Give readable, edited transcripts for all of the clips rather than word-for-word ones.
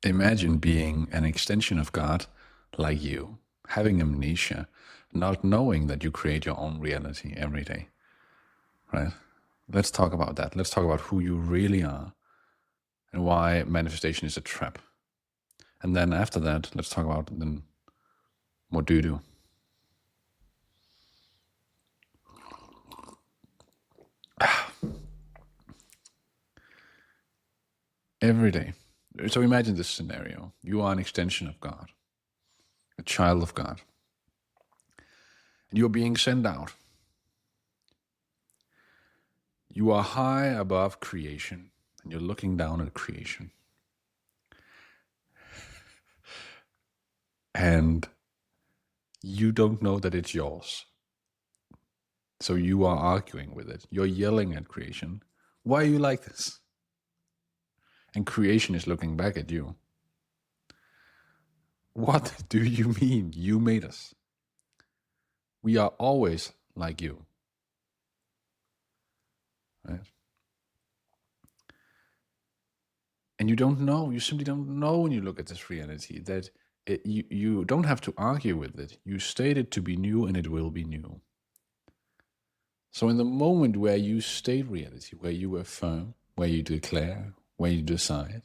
Imagine being an extension of God like you, having amnesia, not knowing that you create your own reality every day, right? Let's talk about that. Let's talk about who you really are and why manifestation is a trap. And then after that, let's talk about then what do you do? Every day. So imagine this scenario. You are an extension of God, a child of God, and you're being sent out. You are high above creation, and you're looking down at creation. And you don't know that it's yours. So you are arguing with it. You're yelling at creation. Why are you like this? And creation is looking back at you. What do you mean? You made us. We are always like you. Right? And you don't know, you simply don't know when you look at this reality that you don't have to argue with it. You state it to be new and it will be new. So in the moment where you state reality, where you affirm, where you declare, where you decide,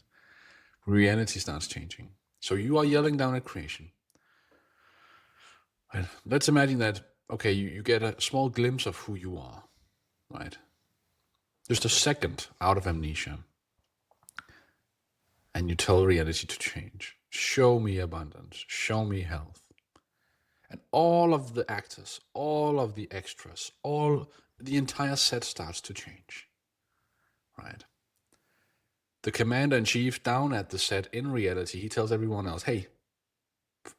reality starts changing. So you are yelling down at creation. Right? Let's imagine that, okay, you get a small glimpse of who you are, right? Just a second out of amnesia. And you tell reality to change. Show me abundance. Show me health. And all of the actors, all of the extras, the entire set starts to change, right? The commander-in-chief down at the set in reality, he tells everyone else, hey,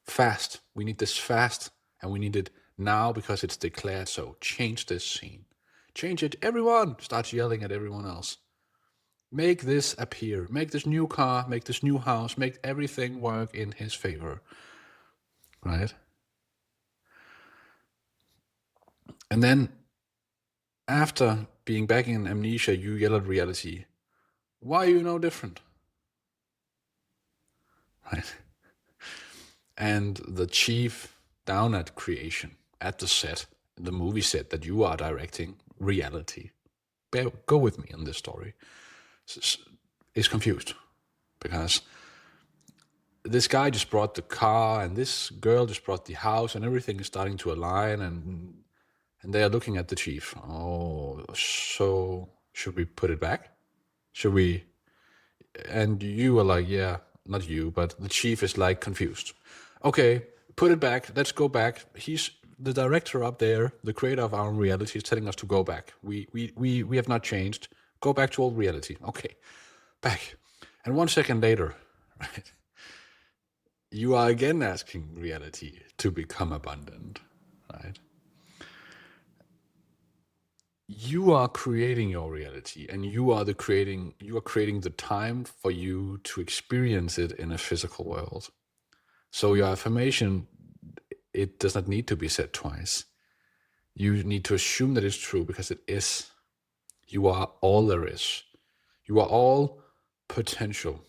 fast. We need this fast, and we need it now because it's declared so. Change this scene. Change it. Everyone starts yelling at everyone else. Make this appear. Make this new car, make this new house, make everything work in his favor. Right? And then, after being back in amnesia, you yell at reality. Why are you no different? Right? And the chief down at creation, at the set, the movie set that you are directing, reality, go with me in this story, is confused because this guy just brought the car and this girl just brought the house and everything is starting to align and they are looking at the chief. Oh, so should we put it back? Should we? And you are like, yeah, not you, but the chief is like confused. Okay, put it back. Let's go back. He's the director up there, the creator of our reality, is telling us to go back. We have not changed. Go back to old reality. Okay, back. And 1 second later, right, you are again asking reality to become abundant, right? You are creating your reality and you are creating the time for you to experience it in a physical world. So your affirmation, it does not need to be said twice. You need to assume that it's true because it is. You are all there is. You are all potential.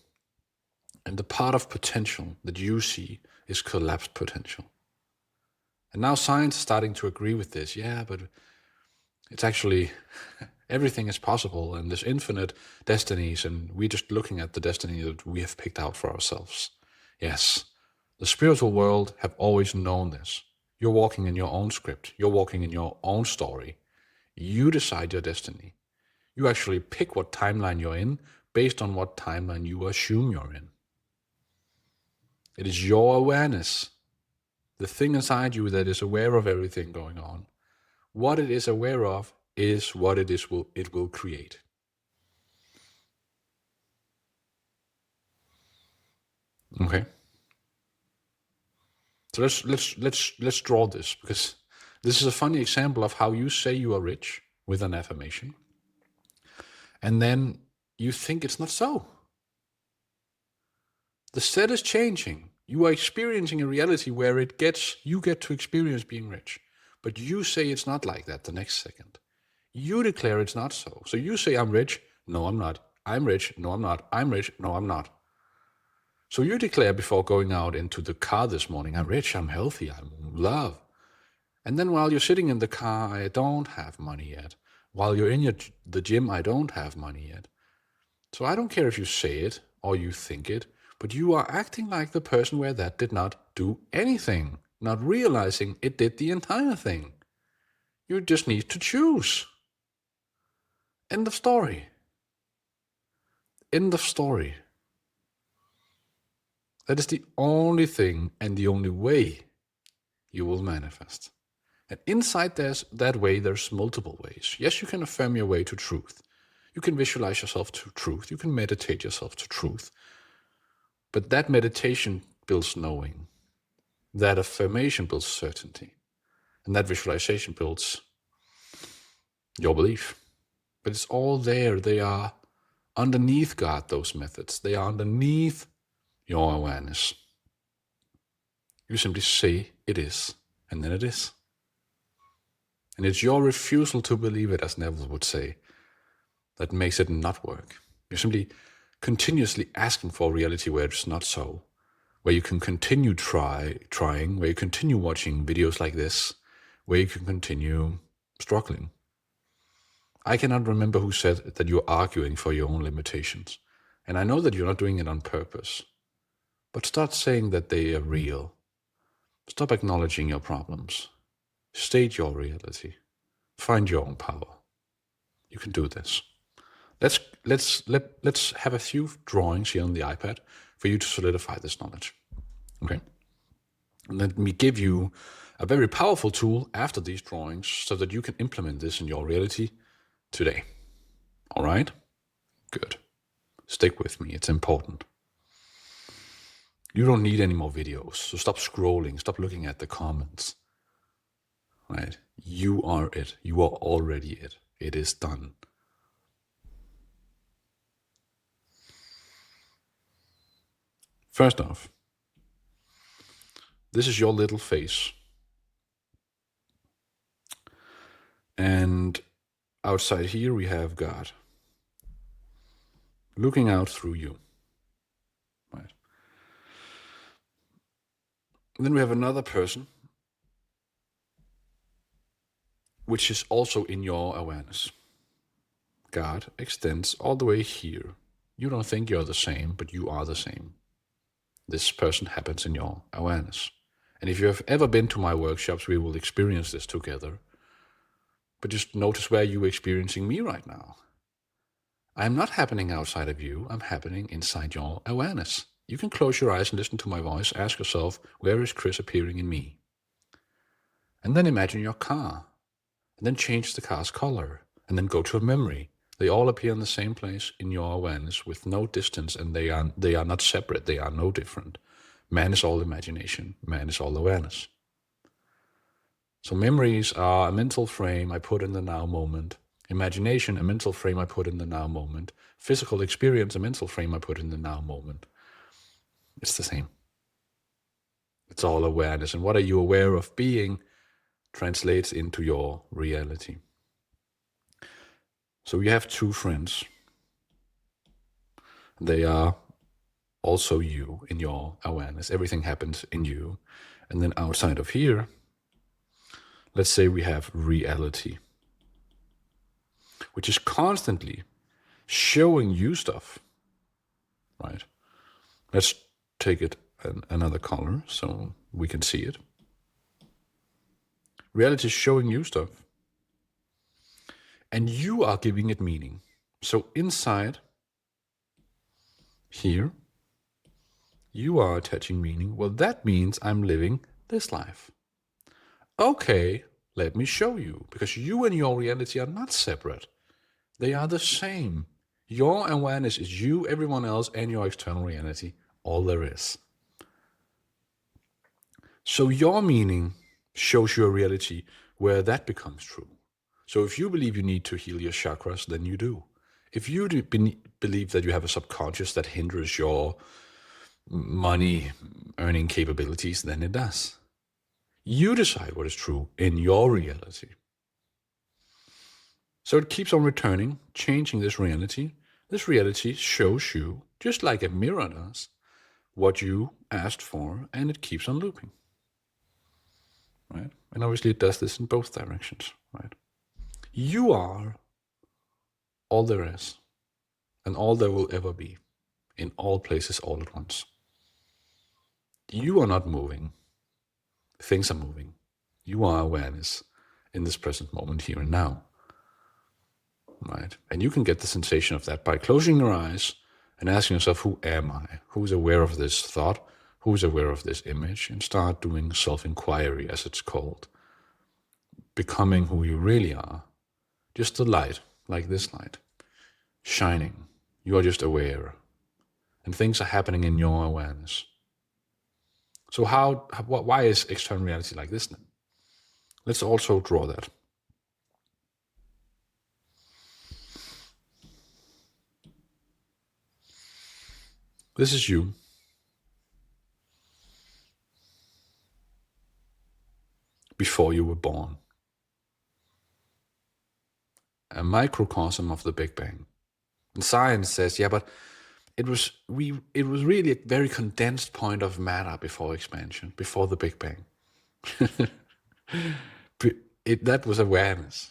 And the part of potential that you see is collapsed potential. And now science is starting to agree with this. Yeah, but it's actually, everything is possible and there's infinite destinies and we're just looking at the destiny that we have picked out for ourselves. Yes, the spiritual world have always known this. You're walking in your own script. You're walking in your own story. You decide your destiny. You actually pick what timeline you're in based on what timeline you assume you're in. It is your awareness, the thing inside you that is aware of everything going on. What it is aware of is what it will create. Okay. So let's draw this because this is a funny example of how you say you are rich with an affirmation, and then you think it's not so. The set is changing. You are experiencing a reality where you get to experience being rich, but you say it's not like that the next second. You declare it's not so. So you say I'm rich. No, I'm not. I'm rich. No, I'm not. I'm rich. No, I'm not. So you declare before going out into the car this morning, I'm rich, I'm healthy, I'm love. And then while you're sitting in the car, I don't have money yet. While you're in the gym, I don't have money yet. So I don't care if you say it or you think it, but you are acting like the person where that did not do anything, not realizing it did the entire thing. You just need to choose. End of story. End of story. That is the only thing and the only way you will manifest. And inside that way, there's multiple ways. Yes, you can affirm your way to truth. You can visualize yourself to truth. You can meditate yourself to truth. But that meditation builds knowing. That affirmation builds certainty. And that visualization builds your belief. But it's all there. They are underneath God, those methods. They are underneath your awareness. You simply say it is, and then it is. And it's your refusal to believe it, as Neville would say, that makes it not work. You're simply continuously asking for reality where it's not so, where you can continue trying, where you continue watching videos like this, where you can continue struggling. I cannot remember who said that you're arguing for your own limitations. And I know that you're not doing it on purpose. But start saying that they are real. Stop acknowledging your problems. State your reality. Find your own power. You can do this. Let's have a few drawings here on the iPad for you to solidify this knowledge. Okay? And let me give you a very powerful tool after these drawings so that you can implement this in your reality today. All right? Good. Stick with me. It's important. You don't need any more videos, so stop scrolling, stop looking at the comments. Right? You are it. You are already it. It is done. First off, this is your little face. And outside here we have God looking out through you. Right? And then we have another person, which is also in your awareness. God extends all the way here. You don't think you're the same, but you are the same. This person happens in your awareness. And if you have ever been to my workshops, we will experience this together. But just notice where you're experiencing me right now. I'm not happening outside of you. I'm happening inside your awareness. You can close your eyes and listen to my voice. Ask yourself, where is Chris appearing in me? And then imagine your car. And then change the car's color. And then go to a memory. They all appear in the same place in your awareness with no distance, and they are not separate. They are no different. Man is all imagination. Man is all awareness. So memories are a mental frame I put in the now moment. Imagination, a mental frame I put in the now moment. Physical experience, a mental frame I put in the now moment. It's the same. It's all awareness. And what are you aware of being translates into your reality. So you have two friends. They are also you in your awareness. Everything happens in you. And then outside of here, let's say we have reality, which is constantly showing you stuff, right? Let's take it another color so we can see it. Reality is showing you stuff, and you are giving it meaning. So inside here, you are attaching meaning. Well, that means I'm living this life. Okay, let me show you, because you and your reality are not separate. They are the same. Your awareness is you, everyone else, and your external reality. All there is. So your meaning shows your reality where that becomes true. So if you believe you need to heal your chakras, then you do. If you believe that you have a subconscious that hinders your money earning capabilities, then it does. You decide what is true in your reality. So it keeps on returning, changing this reality. This reality shows you, just like a mirror does, what you asked for, and it keeps on looping, right? And obviously it does this in both directions, right? You are all there is and all there will ever be, in all places all at once. You are not moving. Things are moving. You are awareness in this present moment, here and now, right? And you can get the sensation of that by closing your eyes and asking yourself, who am I? Who's aware of this thought? Who's aware of this image? And start doing self-inquiry, as it's called. Becoming who you really are. Just the light, like this light, shining. You are just aware. And things are happening in your awareness. So why is external reality like this then? Let's also draw that. This is you. Before you were born. A microcosm of the Big Bang. And science says, yeah, but it was really a very condensed point of matter before expansion, before the Big Bang. That was awareness,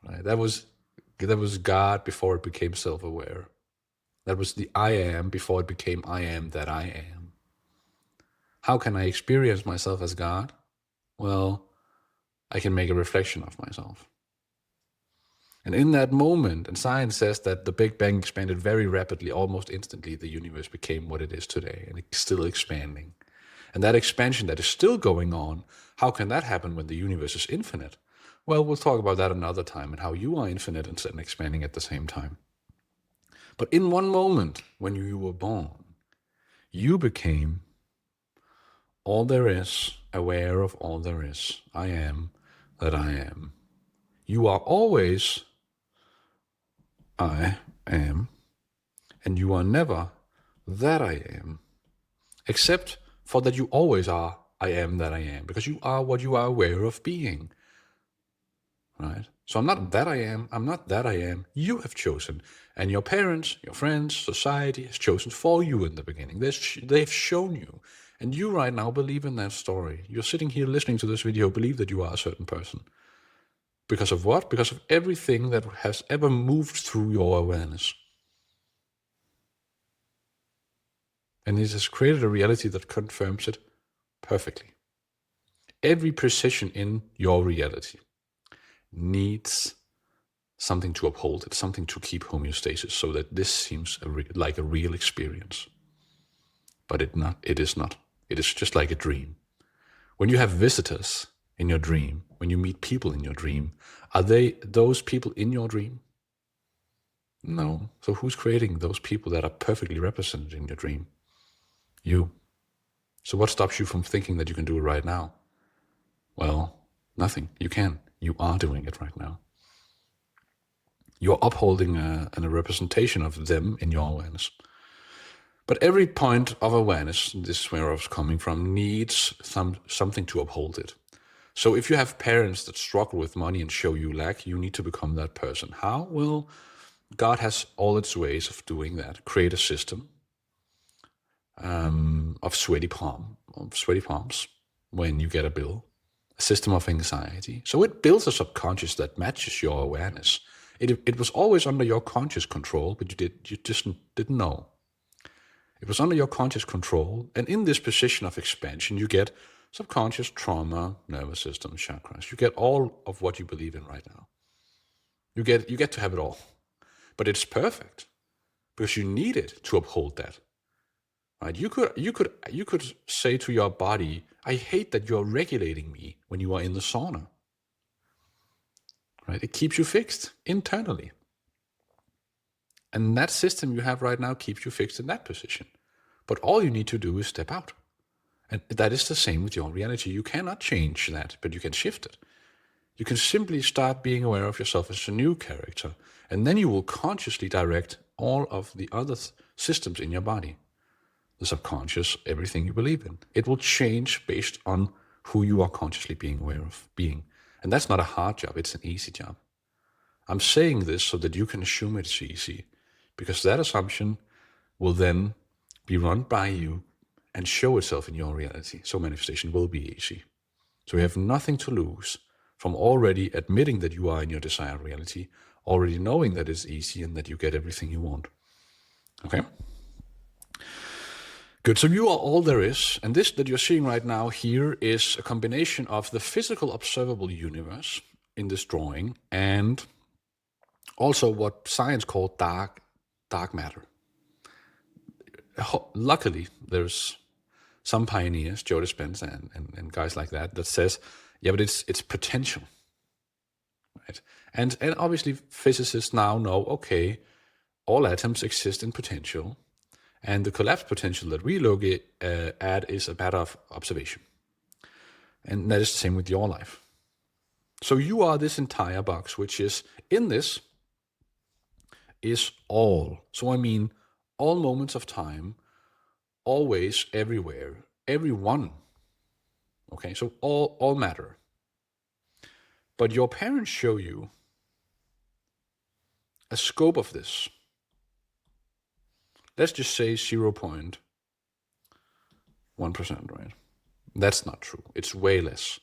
right? That was God before it became self-aware. That was the I am before it became I am that I am. How can I experience myself as God? Well, I can make a reflection of myself. And in that moment, and science says that the Big Bang expanded very rapidly, almost instantly, the universe became what it is today, and it's still expanding. And that expansion that is still going on, how can that happen when the universe is infinite? Well, we'll talk about that another time, and how you are infinite and expanding at the same time. But in one moment, when you were born, you became all there is, aware of all there is. I am that I am. You are always I am, and you are never that I am, except for that you always are I am that I am, because you are what you are aware of being, right? So I'm not that I am, I'm not that I am. You have chosen, and your parents, your friends, society has chosen for you in the beginning. They've shown you, and you right now believe in that story. You're sitting here listening to this video, believe that you are a certain person. Because of what? Because of everything that has ever moved through your awareness. And it has created a reality that confirms it perfectly. Every precision in your reality needs something to uphold it, something to keep homeostasis, so that this seems like a real experience. But it is not. It is just like a dream. When you have visitors in your dream, when you meet people in your dream, are they those people in your dream? No. So who's creating those people that are perfectly represented in your dream? You. So what stops you from thinking that you can do it right now? Well, nothing. You can. You are doing it right now. You're upholding a representation of them in your awareness. But every point of awareness, this is where I was coming from, needs something to uphold it. So if you have parents that struggle with money and show you lack, you need to become that person. How? Well, God has all its ways of doing that. Create a system of sweaty palms when you get a bill. A system of anxiety. So it builds a subconscious that matches your awareness. It was always under your conscious control, but you just didn't know. It was under your conscious control, and in this position of expansion, you get subconscious, trauma, nervous system, chakras. You get all of what you believe in right now. You get to have it all, but it's perfect because you need it to uphold that. Right? You could say to your body, "I hate that you're regulating me when you are in the sauna." Right? It keeps you fixed internally. And that system you have right now keeps you fixed in that position. But all you need to do is step out. And that is the same with your reality. You cannot change that, but you can shift it. You can simply start being aware of yourself as a new character. And then you will consciously direct all of the other systems in your body. The subconscious, everything you believe in. It will change based on who you are consciously being aware of being. And that's not a hard job, it's an easy job. I'm saying this so that you can assume it's easy, because that assumption will then be run by you and show itself in your reality. So manifestation will be easy. So you have nothing to lose from already admitting that you are in your desired reality, already knowing that it's easy and that you get everything you want. Okay? Good. So you are all there is. And this that you're seeing right now here is a combination of the physical observable universe in this drawing and also what science called dark matter. Luckily, there's some pioneers, Joe Dispenza and guys like that says, yeah, but it's potential. Right? And obviously physicists now know, okay, all atoms exist in potential. And the collapse potential that we look at is a matter of observation. And that is the same with your life. So you are this entire box, which is in this is all. So I mean all moments of time, always, everywhere, everyone. Okay, so all matter. But your parents show you a scope of this. Let's just say 0.1%, right? That's not true. It's way less.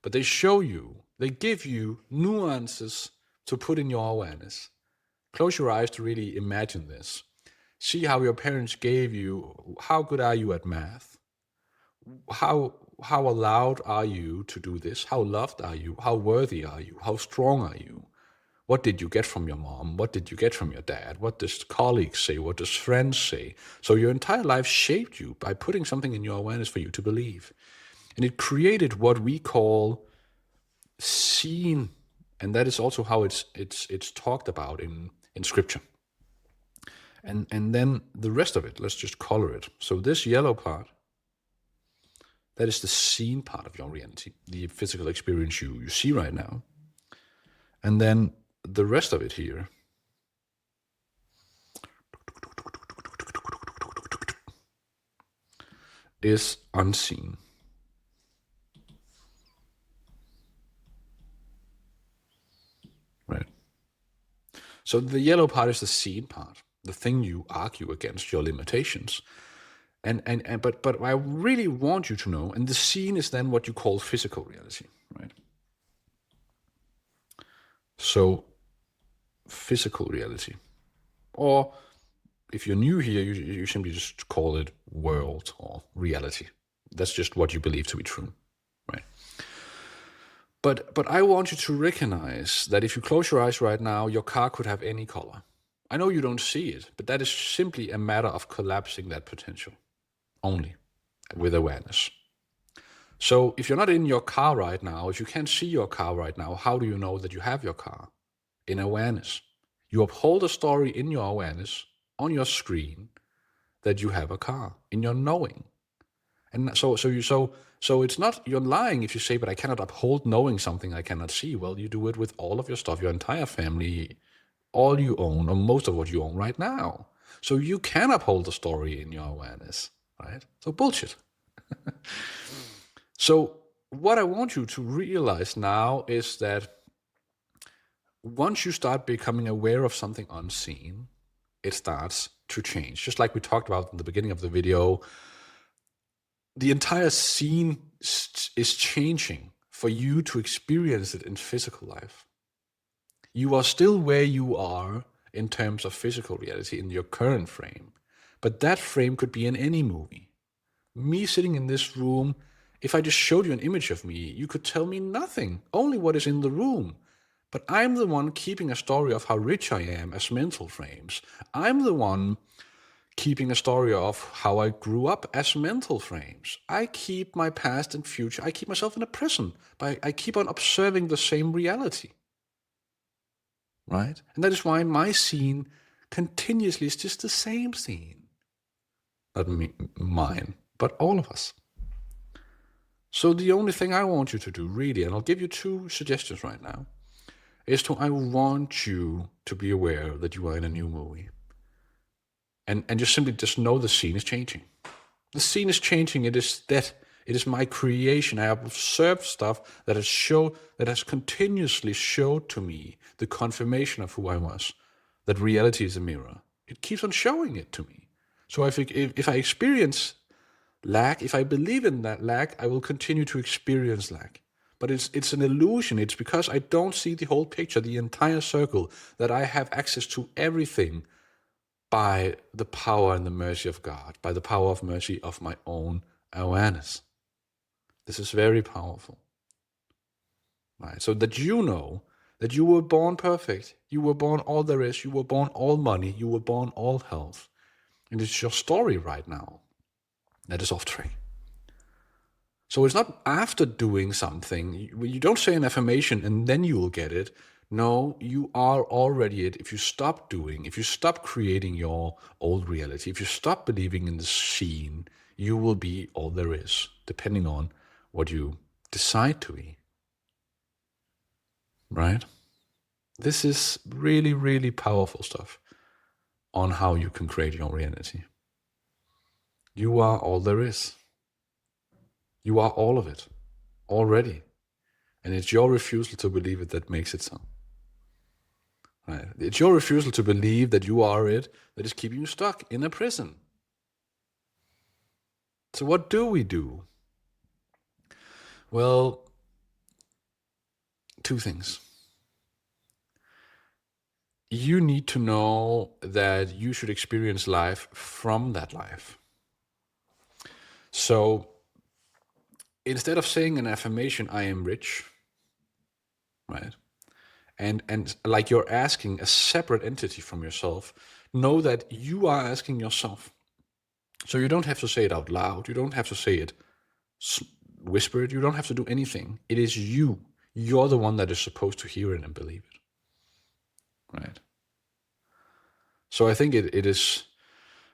But they show you, they give you nuances to put in your awareness. Close your eyes to really imagine this. See how your parents gave you, how good are you at math? How allowed are you to do this? How loved are you? How worthy are you? How strong are you? What did you get from your mom? What did you get from your dad? What does colleagues say? What does friends say? So your entire life shaped you by putting something in your awareness for you to believe. And it created what we call seen, and that is also how it's talked about in scripture. And then the rest of it, let's just color it. So this yellow part, that is the seen part of your reality, the physical experience you see right now. And then the rest of it here is unseen. Right. So the yellow part is the seen part, the thing you argue against, your limitations. But I really want you to know, and the seen is then what you call physical reality, right? So physical reality. Or if you're new here, you simply just call it world or reality. That's just what you believe to be true, right? But I want you to recognize that if you close your eyes right now, your car could have any color. I know you don't see it, but that is simply a matter of collapsing that potential only with awareness. So if you're not in your car right now, if you can't see your car right now, how do you know that you have your car? In awareness. You uphold a story in your awareness on your screen that you have a car, in your knowing. And so it's not, you're lying if you say, but I cannot uphold knowing something I cannot see. Well, you do it with all of your stuff, your entire family, all you own, or most of what you own right now. So you can uphold the story in your awareness, right? So bullshit. So what I want you to realize now is that once you start becoming aware of something unseen, it starts to change. Just like we talked about in the beginning of the video, the entire scene is changing for you to experience it in physical life. You are still where you are in terms of physical reality in your current frame, but that frame could be in any movie. Me sitting in this room, if I just showed you an image of me, you could tell me nothing, only what is in the room. But I'm the one keeping a story of how rich I am as mental frames. I'm the one keeping a story of how I grew up as mental frames. I keep my past and future. I keep myself in the present. I keep on observing the same reality. Right? And that is why my scene continuously is just the same scene. Not mine, but all of us. So the only thing I want you to do, really, and I'll give you 2 suggestions right now, is I want you to be aware that you are in a new movie. And just simply just know the scene is changing. The scene is changing. It is my creation. I have observed stuff that has continuously showed to me the confirmation of who I was, that reality is a mirror. It keeps on showing it to me. So if I experience lack, if I believe in that lack, I will continue to experience lack. But it's an illusion. It's because I don't see the whole picture, the entire circle, that I have access to everything by the power and the mercy of God, by the power of mercy of my own awareness. This is very powerful. Right? So that you know that you were born perfect, you were born all there is, you were born all money, you were born all health. And it's your story right now that is off track. So it's not after doing something. You don't say an affirmation and then you will get it. No, you are already it. If you stop doing, if you stop creating your old reality, if you stop believing in the scene, you will be all there is, depending on what you decide to be. Right? This is really, really powerful stuff on how you can create your reality. You are all there is. You are all of it already. And it's your refusal to believe it that makes it so. Right? It's your refusal to believe that you are it that is keeping you stuck in a prison. So what do we do? Well, two things. You need to know that you should experience life from that life. So instead of saying an affirmation, I am rich, right? And like you're asking a separate entity from yourself, know that you are asking yourself. So you don't have to say it out loud. You don't have to say it whispered. You don't have to do anything. It is you. You're the one that is supposed to hear it and believe it. Right? So I think it is,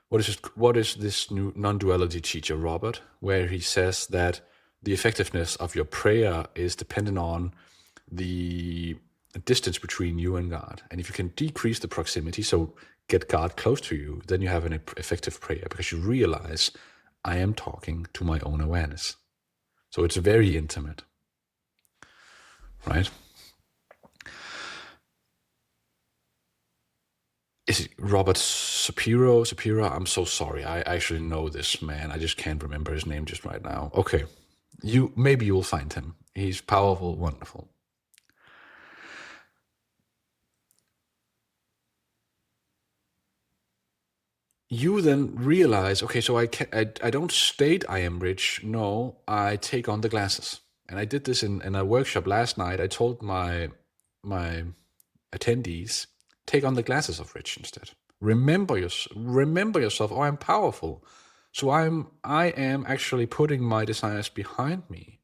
what is this new non-duality teacher, Robert, where he says that the effectiveness of your prayer is dependent on the distance between you and God. And if you can decrease the proximity, so get God close to you, then you have an effective prayer because you realize I am talking to my own awareness. So it's very intimate, right? Is it Robert Shapiro? I'm so sorry. I actually know this man. I just can't remember his name just right now. Okay. Maybe you'll find him. He's powerful, wonderful. You then realize, okay, so I don't state I am rich. No, I take on the glasses. And I did this in a workshop last night. I told my attendees, take on the glasses of rich instead. Remember yourself. Oh, I'm powerful. So I am actually putting my desires behind me.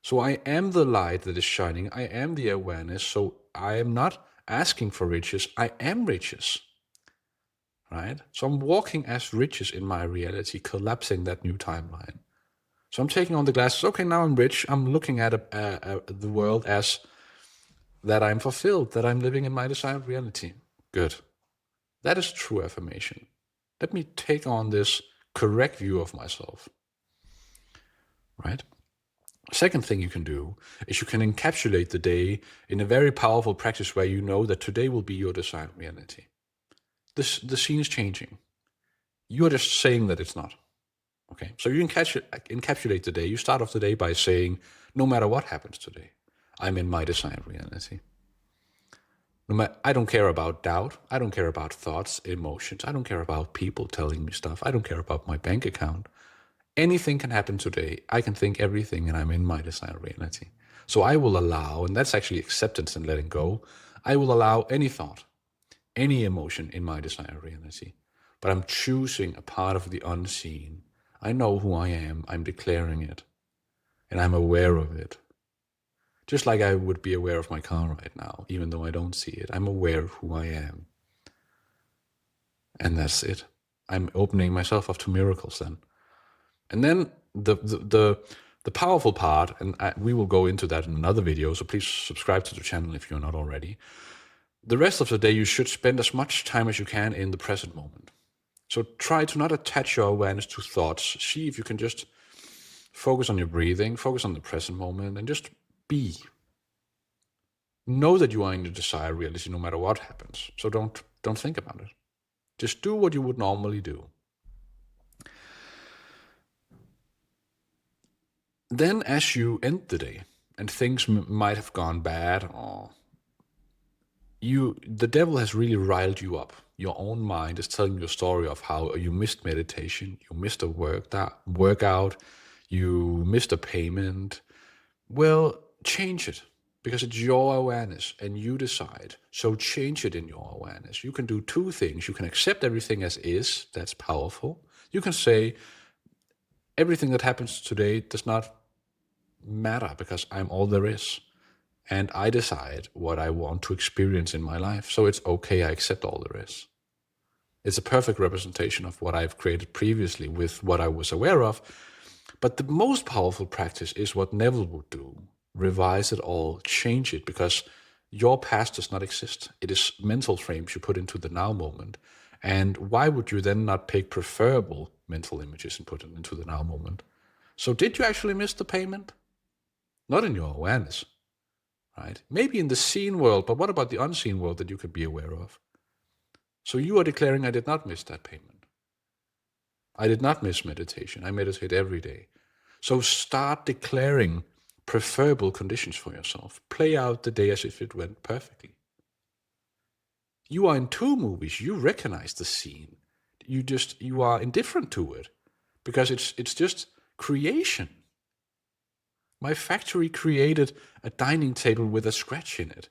So I am the light that is shining. I am the awareness. So I am not asking for riches. I am riches. Right? So I'm walking as riches in my reality, collapsing that new timeline. So I'm taking on the glasses. Okay, now I'm rich. I'm looking at the world as that I'm fulfilled, that I'm living in my desired reality. Good. That is true affirmation. Let me take on this correct view of myself. Right? Second thing you can do is you can encapsulate the day in a very powerful practice where you know that today will be your desired reality. The scene is changing. You're just saying that it's not. Okay, so you encapsulate the day. You start off the day by saying, no matter what happens today, I'm in my desired reality. I don't care about doubt. I don't care about thoughts, emotions. I don't care about people telling me stuff. I don't care about my bank account. Anything can happen today. I can think everything and I'm in my desired reality. So I will allow, and that's actually acceptance and letting go, I will allow any thought, any emotion in my desired reality. But I'm choosing a part of the unseen. I know who I am. I'm declaring it. And I'm aware of it. Just like I would be aware of my car right now, even though I don't see it. I'm aware of who I am. And that's it. I'm opening myself up to miracles then. And then the powerful part, and we will go into that in another video, so please subscribe to the channel if you're not already. The rest of the day, you should spend as much time as you can in the present moment. So try to not attach your awareness to thoughts. See if you can just focus on your breathing, focus on the present moment, and just be. Know that you are in the desired reality no matter what happens. So don't think about it. Just do what you would normally do. Then as you end the day and things might have gone bad, or the devil has really riled you up. Your own mind is telling you a story of how you missed meditation, you missed a workout, you missed a payment. Well, change it, because it's your awareness and you decide. So change it in your awareness. You can do two things. You can accept everything as is. That's powerful. You can say, everything that happens today does not matter because I'm all there is. And I decide what I want to experience in my life. So it's okay, I accept all there is. It's a perfect representation of what I've created previously with what I was aware of. But the most powerful practice is what Neville would do. Revise it all, change it, because your past does not exist. It is mental frames you put into the now moment. And why would you then not pick preferable mental images and put them into the now moment? So did you actually miss the payment? Not in your awareness, right? Maybe in the seen world, but what about the unseen world that you could be aware of? So you are declaring, I did not miss that payment. I did not miss meditation. I meditate every day. So start declaring preferable conditions for yourself. Play out the day as if it went perfectly. You are in two movies. You recognize the scene. You are indifferent to it because it's just creation. My factory created a dining table with a scratch in it.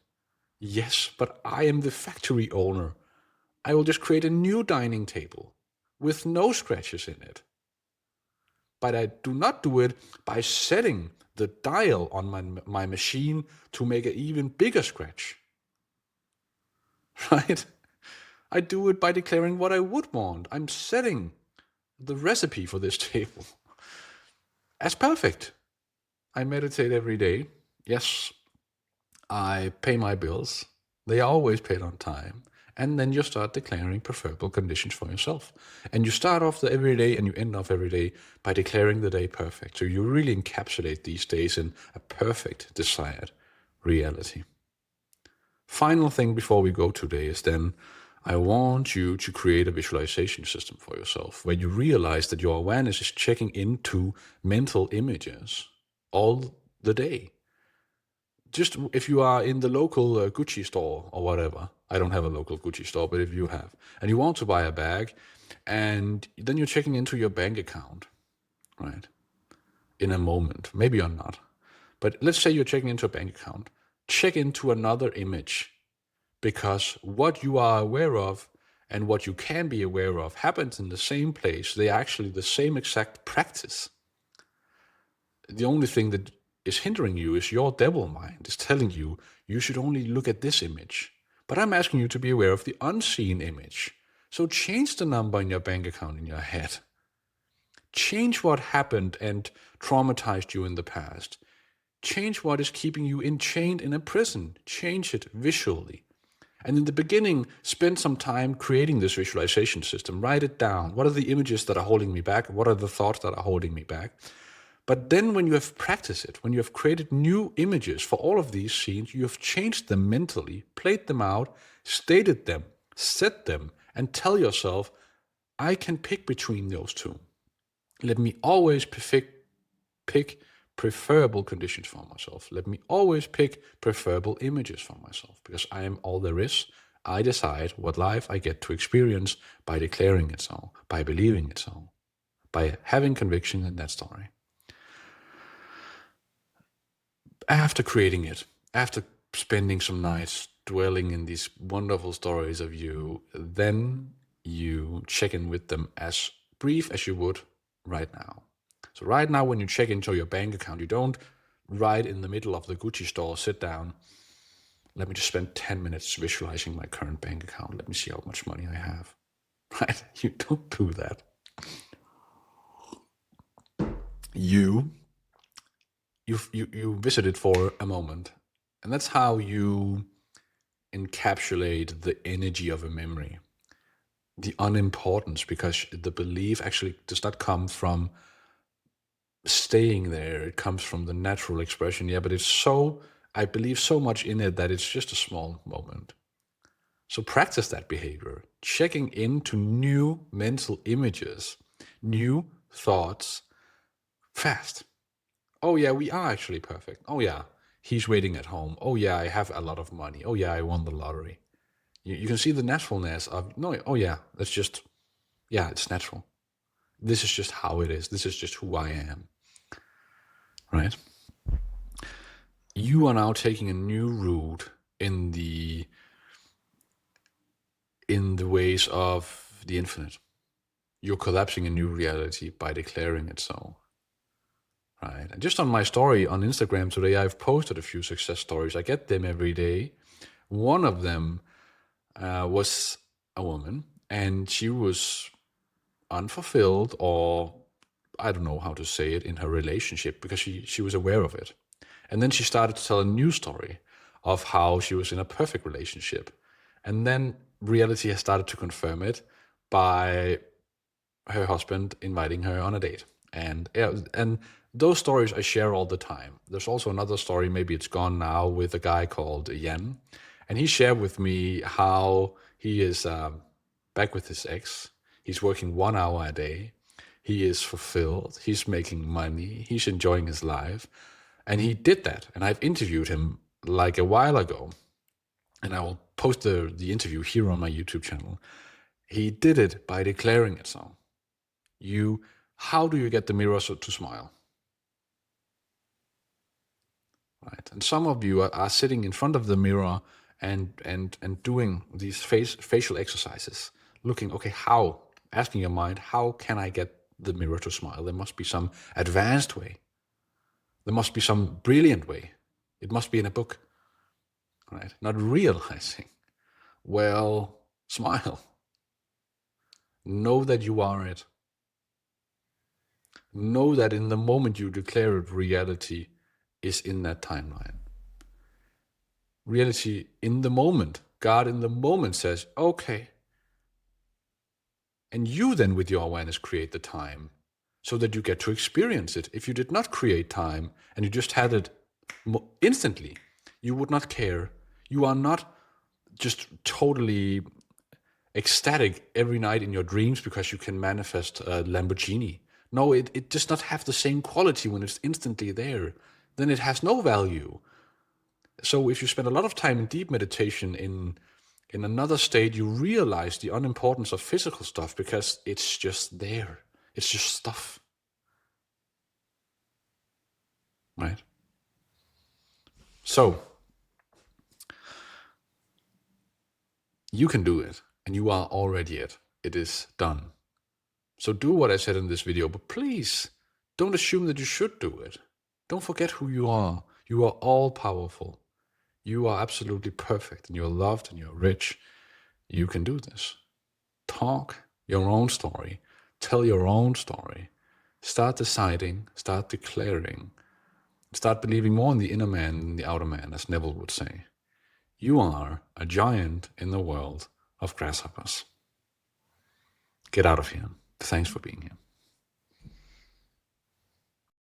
Yes, but I am the factory owner. I will just create a new dining table with no scratches in it. But I do not do it by setting the dial on my machine to make an even bigger scratch. Right? I do it by declaring what I would want. I'm setting the recipe for this table as perfect. I meditate every day. Yes, I pay my bills. They are always paid on time. And then you start declaring preferable conditions for yourself. And you start off the every day and you end off every day by declaring the day perfect. So you really encapsulate these days in a perfect desired reality. Final thing before we go today is then I want you to create a visualization system for yourself where you realize that your awareness is checking into mental images all the day. Just if you are in the local Gucci store or whatever, I don't have a local Gucci store, but if you have, and you want to buy a bag, and then you're checking into your bank account, right? In a moment, maybe you're not, but let's say you're checking into a bank account, check into another image, because what you are aware of and what you can be aware of happens in the same place. They are actually the same exact practice. The only thing that is hindering you is your devil mind is telling you you should only look at this image. But I'm asking you to be aware of the unseen image. So change the number in your bank account in your head. Change what happened and traumatized you in the past. Change what is keeping you enchained in a prison. Change it visually. And in the beginning, spend some time creating this visualization system. Write it down. What are the images that are holding me back? What are the thoughts that are holding me back? But then when you have practiced it, when you have created new images for all of these scenes, you have changed them mentally, played them out, stated them, set them, and tell yourself, I can pick between those two. Let me always pick preferable conditions for myself. Let me always pick preferable images for myself, because I am all there is. I decide what life I get to experience by declaring it so, by believing it so, by having conviction in that story. After creating it, after spending some nights dwelling in these wonderful stories of you, then you check in with them as brief as you would right now. So right now, when you check into your bank account, you don't right in the middle of the Gucci store sit down. Let me just spend 10 minutes visualizing my current bank account. Let me see how much money I have. Right? You don't do that. You visit it for a moment. And that's how you encapsulate the energy of a memory, the unimportance, because the belief actually does not come from staying there. It comes from the natural expression. Yeah, but it's so, I believe so much in it that it's just a small moment. So practice that behavior, checking into new mental images, new thoughts, fast. Oh yeah, we are actually perfect. Oh yeah, he's waiting at home. Oh yeah, I have a lot of money. Oh yeah, I won the lottery. You can see the naturalness of, no, oh yeah, that's just, yeah, it's natural. This is just how it is. This is just who I am, right? You are now taking a new route in the ways of the infinite. You're collapsing a new reality by declaring it so. Right. And just on my story on Instagram today, I've posted a few success stories. I get them every day. One of them was a woman, and she was unfulfilled, or I don't know how to say it, in her relationship, because she was aware of it. And then she started to tell a new story of how she was in a perfect relationship. And then reality has started to confirm it by her husband inviting her on a date. And yeah, and those stories I share all the time. There's also another story, maybe it's gone now, with a guy called Jan. And he shared with me how he is back with his ex. He's working 1 hour a day. He is fulfilled. He's making money. He's enjoying his life. And he did that. And I've interviewed him like a while ago. And I will post the interview here on my YouTube channel. He did it by declaring it so. How do you get the mirror to smile? Right. And some of you are sitting in front of the mirror and doing these facial exercises, looking, okay, asking your mind, how can I get the mirror to smile? There must be some advanced way. There must be some brilliant way. It must be in a book, right? Not realizing, well, smile. Know that you are it. Know that in the moment you declare it, reality is in that timeline. Reality in the moment, God in the moment says, okay. And you then, with your awareness, create the time so that you get to experience it. If you did not create time and you just had it instantly, you would not care. You are not just totally ecstatic every night in your dreams because you can manifest a Lamborghini. No, it does not have the same quality when it's instantly there. Then it has no value. So if you spend a lot of time in deep meditation in another state, you realize the unimportance of physical stuff because it's just there. It's just stuff. Right? So you can do it, and you are already it. It is done. So do what I said in this video, but please don't assume that you should do it. Don't forget who you are. You are all powerful. You are absolutely perfect, and you're loved, and you're rich. You can do this. Talk your own story. Tell your own story. Start deciding, start declaring, start believing more in the inner man than the outer man, as Neville would say. You are a giant in the world of grasshoppers. Get out of here. Thanks for being here.